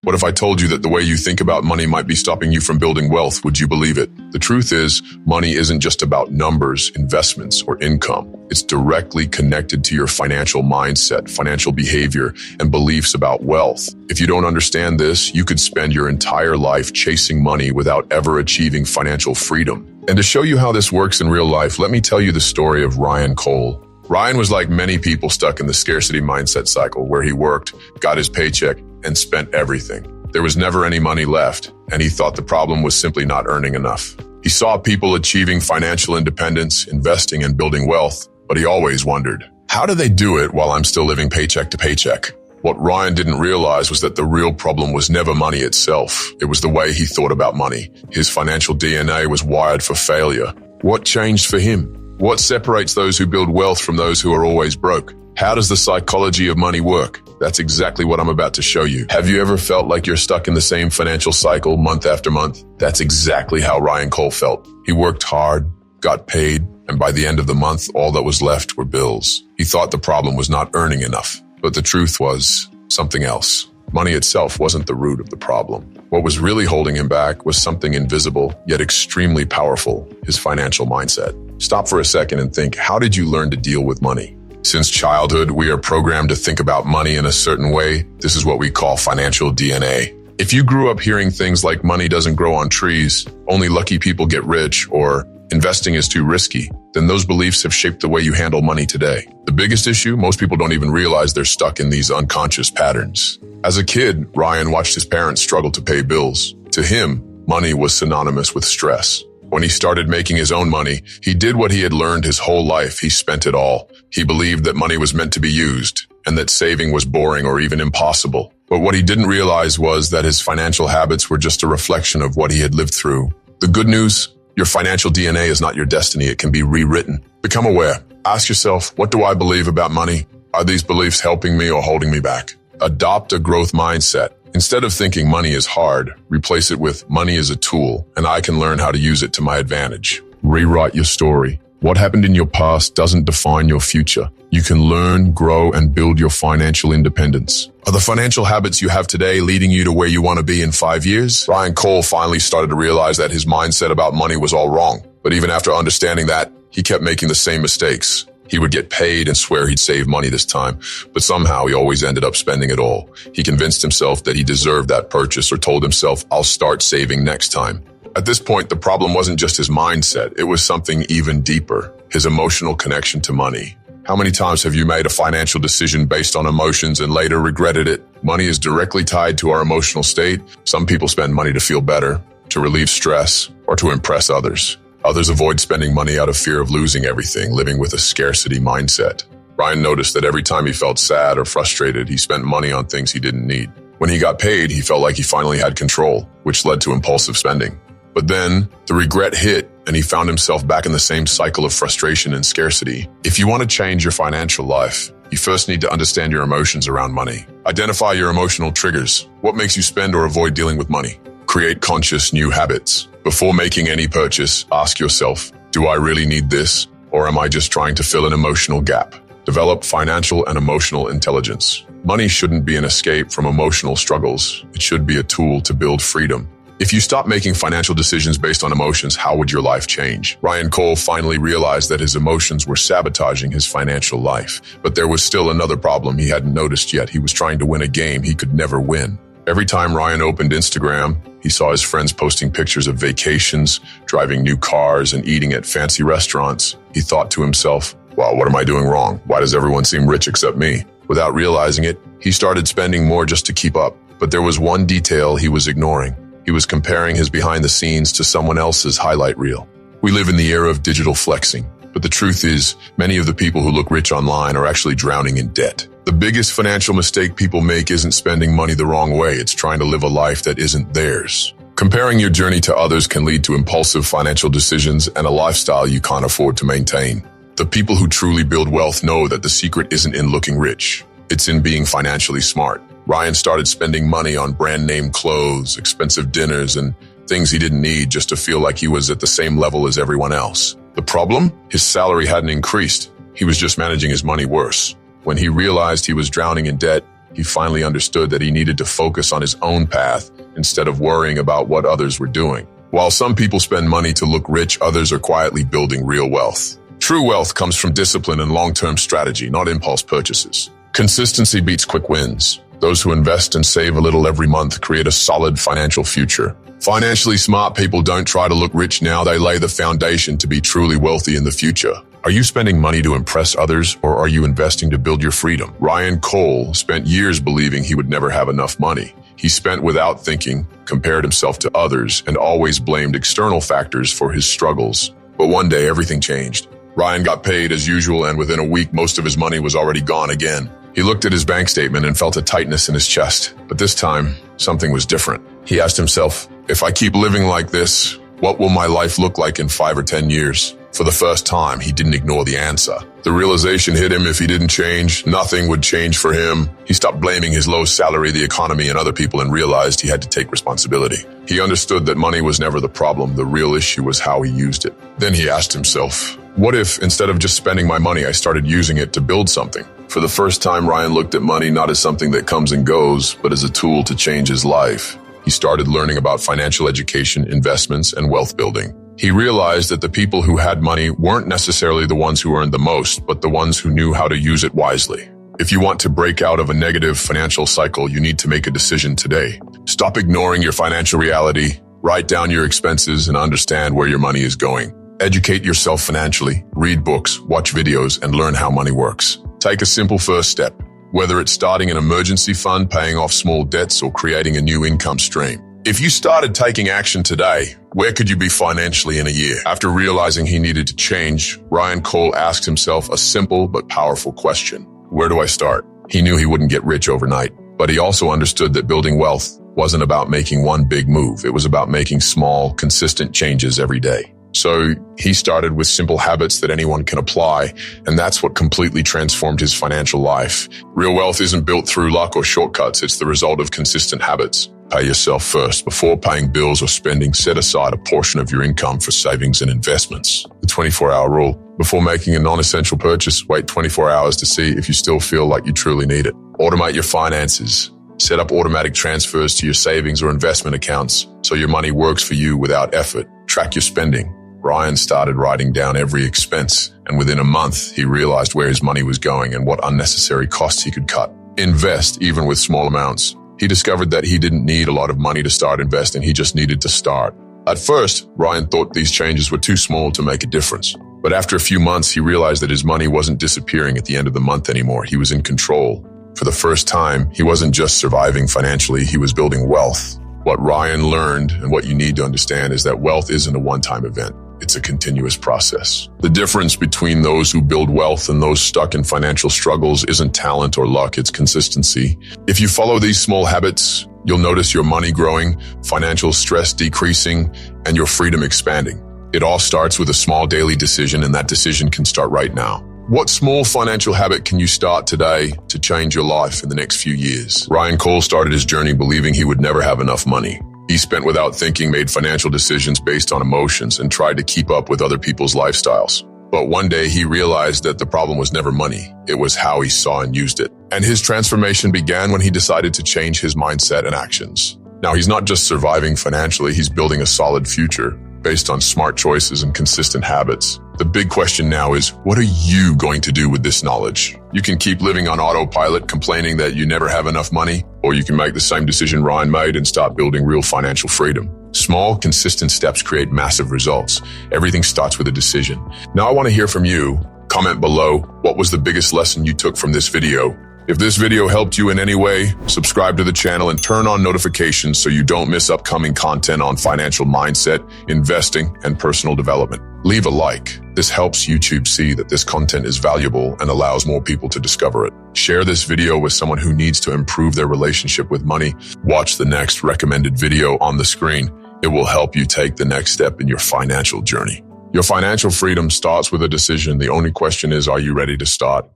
What if I told you that the way you think about money might be stopping you from building wealth? Would you believe it? The truth is, money isn't just about numbers, investments, or income. It's directly connected to your financial mindset, financial behavior, and beliefs about wealth. If you don't understand this, you could spend your entire life chasing money without ever achieving financial freedom. And to show you how this works in real life, let me tell you the story of Ryan Cole. Ryan was like many people stuck in the scarcity mindset cycle where he worked, got his paycheck, and spent everything. There was never any money left, and he thought the problem was simply not earning enough. He saw people achieving financial independence, investing, and building wealth, but he always wondered, how do they do it while I'm still living paycheck to paycheck? What Ryan didn't realize was that the real problem was never money itself. It was the way he thought about money. His financial DNA was wired for failure. What changed for him? What separates those who build wealth from those who are always broke? How does the psychology of money work? That's exactly what I'm about to show you. Have you ever felt like you're stuck in the same financial cycle month after month? That's exactly how Ryan Cole felt. He worked hard, got paid, and by the end of the month, all that was left were bills. He thought the problem was not earning enough, but the truth was something else. Money itself wasn't the root of the problem. What was really holding him back was something invisible, yet extremely powerful, his financial mindset. Stop for a second and think, how did you learn to deal with money? Since childhood, we are programmed to think about money in a certain way. This is what we call financial DNA. If you grew up hearing things like money doesn't grow on trees, only lucky people get rich, or investing is too risky, then those beliefs have shaped the way you handle money today. The biggest issue, most people don't even realize they're stuck in these unconscious patterns. As a kid, Ryan watched his parents struggle to pay bills. To him, money was synonymous with stress. When he started making his own money, he did what he had learned his whole life. He spent it all. He believed that money was meant to be used and that saving was boring or even impossible. But what he didn't realize was that his financial habits were just a reflection of what he had lived through. The good news, your financial DNA is not your destiny. It can be rewritten. Become aware. Ask yourself, what do I believe about money? Are these beliefs helping me or holding me back? Adopt a growth mindset. Instead of thinking money is hard, replace it with money is a tool, and I can learn how to use it to my advantage. Rewrite your story. What happened in your past doesn't define your future. You can learn, grow, and build your financial independence. Are the financial habits you have today leading you to where you want to be in 5 years? Ryan Cole finally started to realize that his mindset about money was all wrong. But even after understanding that, he kept making the same mistakes. He would get paid and swear he'd save money this time, but somehow he always ended up spending it all. He convinced himself that he deserved that purchase or told himself, I'll start saving next time. At this point, the problem wasn't just his mindset. It was something even deeper, his emotional connection to money. How many times have you made a financial decision based on emotions and later regretted it? Money is directly tied to our emotional state. Some people spend money to feel better, to relieve stress, or to impress others. Others avoid spending money out of fear of losing everything, living with a scarcity mindset. Ryan noticed that every time he felt sad or frustrated, he spent money on things he didn't need. When he got paid, he felt like he finally had control, which led to impulsive spending. But then the regret hit and he found himself back in the same cycle of frustration and scarcity. If you want to change your financial life, you first need to understand your emotions around money. Identify your emotional triggers. What makes you spend or avoid dealing with money? Create conscious new habits. Before making any purchase, ask yourself, do I really need this, or am I just trying to fill an emotional gap? Develop financial and emotional intelligence. Money shouldn't be an escape from emotional struggles. It should be a tool to build freedom. If you stop making financial decisions based on emotions, how would your life change? Ryan Cole finally realized that his emotions were sabotaging his financial life. But there was still another problem he hadn't noticed yet. He was trying to win a game he could never win. Every time Ryan opened Instagram, he saw his friends posting pictures of vacations, driving new cars, and eating at fancy restaurants. He thought to himself, wow, what am I doing wrong? Why does everyone seem rich except me? Without realizing it, he started spending more just to keep up. But there was one detail he was ignoring. He was comparing his behind the scenes to someone else's highlight reel. We live in the era of digital flexing, but the truth is, many of the people who look rich online are actually drowning in debt. The biggest financial mistake people make isn't spending money the wrong way. It's trying to live a life that isn't theirs. Comparing your journey to others can lead to impulsive financial decisions and a lifestyle you can't afford to maintain. The people who truly build wealth know that the secret isn't in looking rich. It's in being financially smart. Ryan started spending money on brand name clothes, expensive dinners, and things he didn't need just to feel like he was at the same level as everyone else. The problem? His salary hadn't increased. He was just managing his money worse. When he realized he was drowning in debt, he finally understood that he needed to focus on his own path instead of worrying about what others were doing. While some people spend money to look rich, others are quietly building real wealth. True wealth comes from discipline and long-term strategy, not impulse purchases. Consistency beats quick wins. Those who invest and save a little every month create a solid financial future. Financially smart people don't try to look rich now, they lay the foundation to be truly wealthy in the future. Are you spending money to impress others, or are you investing to build your freedom? Ryan Cole spent years believing he would never have enough money. He spent without thinking, compared himself to others, and always blamed external factors for his struggles. But one day, everything changed. Ryan got paid as usual, and within a week, most of his money was already gone again. He looked at his bank statement and felt a tightness in his chest. But this time, something was different. He asked himself, if I keep living like this, what will my life look like in 5 or 10 years? For the first time, he didn't ignore the answer. The realization hit him: if he didn't change, nothing would change for him. He stopped blaming his low salary, the economy, and other people, and realized he had to take responsibility. He understood that money was never the problem. The real issue was how he used it. Then he asked himself, what if, instead of just spending my money, I started using it to build something? For the first time, Ryan looked at money not as something that comes and goes, but as a tool to change his life. He started learning about financial education, investments, and wealth building. He realized that the people who had money weren't necessarily the ones who earned the most, but the ones who knew how to use it wisely. If you want to break out of a negative financial cycle, you need to make a decision today. Stop ignoring your financial reality, write down your expenses, and understand where your money is going. Educate yourself financially, read books, watch videos, and learn how money works. Take a simple first step, whether it's starting an emergency fund, paying off small debts, or creating a new income stream. If you started taking action today, where could you be financially in a year? After realizing he needed to change, Ryan Cole asked himself a simple but powerful question. Where do I start? He knew he wouldn't get rich overnight, but he also understood that building wealth wasn't about making one big move. It was about making small, consistent changes every day. So he started with simple habits that anyone can apply, and that's what completely transformed his financial life. Real wealth isn't built through luck or shortcuts. It's the result of consistent habits. Pay yourself first. Before paying bills or spending, set aside a portion of your income for savings and investments. The 24-hour rule. Before making a non-essential purchase, wait 24 hours to see if you still feel like you truly need it. Automate your finances. Set up automatic transfers to your savings or investment accounts so your money works for you without effort. Track your spending. Ryan started writing down every expense, and within a month, he realized where his money was going and what unnecessary costs he could cut. Invest, even with small amounts. He discovered that he didn't need a lot of money to start investing, he just needed to start. At first, Ryan thought these changes were too small to make a difference. But after a few months, he realized that his money wasn't disappearing at the end of the month anymore. He was in control. For the first time, he wasn't just surviving financially, he was building wealth. What Ryan learned, and what you need to understand, is that wealth isn't a one-time event. It's a continuous process. The difference between those who build wealth and those stuck in financial struggles isn't talent or luck, it's consistency. If you follow these small habits, you'll notice your money growing, financial stress decreasing, and your freedom expanding. It all starts with a small daily decision, and that decision can start right now. What small financial habit can you start today to change your life in the next few years? Ryan Cole started his journey believing he would never have enough money. He spent without thinking, made financial decisions based on emotions, and tried to keep up with other people's lifestyles. But one day he realized that the problem was never money. It was how he saw and used it. And his transformation began when he decided to change his mindset and actions. Now, he's not just surviving financially, he's building a solid future based on smart choices and consistent habits. The big question now is, what are you going to do with this knowledge? You can keep living on autopilot, complaining that you never have enough money, or you can make the same decision Ryan made and start building real financial freedom. Small, consistent steps create massive results. Everything starts with a decision. Now I want to hear from you. Comment below, what was the biggest lesson you took from this video? If this video helped you in any way, subscribe to the channel and turn on notifications so you don't miss upcoming content on financial mindset, investing, and personal development. Leave a like. This helps YouTube see that this content is valuable and allows more people to discover it. Share this video with someone who needs to improve their relationship with money. Watch the next recommended video on the screen. It will help you take the next step in your financial journey. Your financial freedom starts with a decision. The only question is, are you ready to start?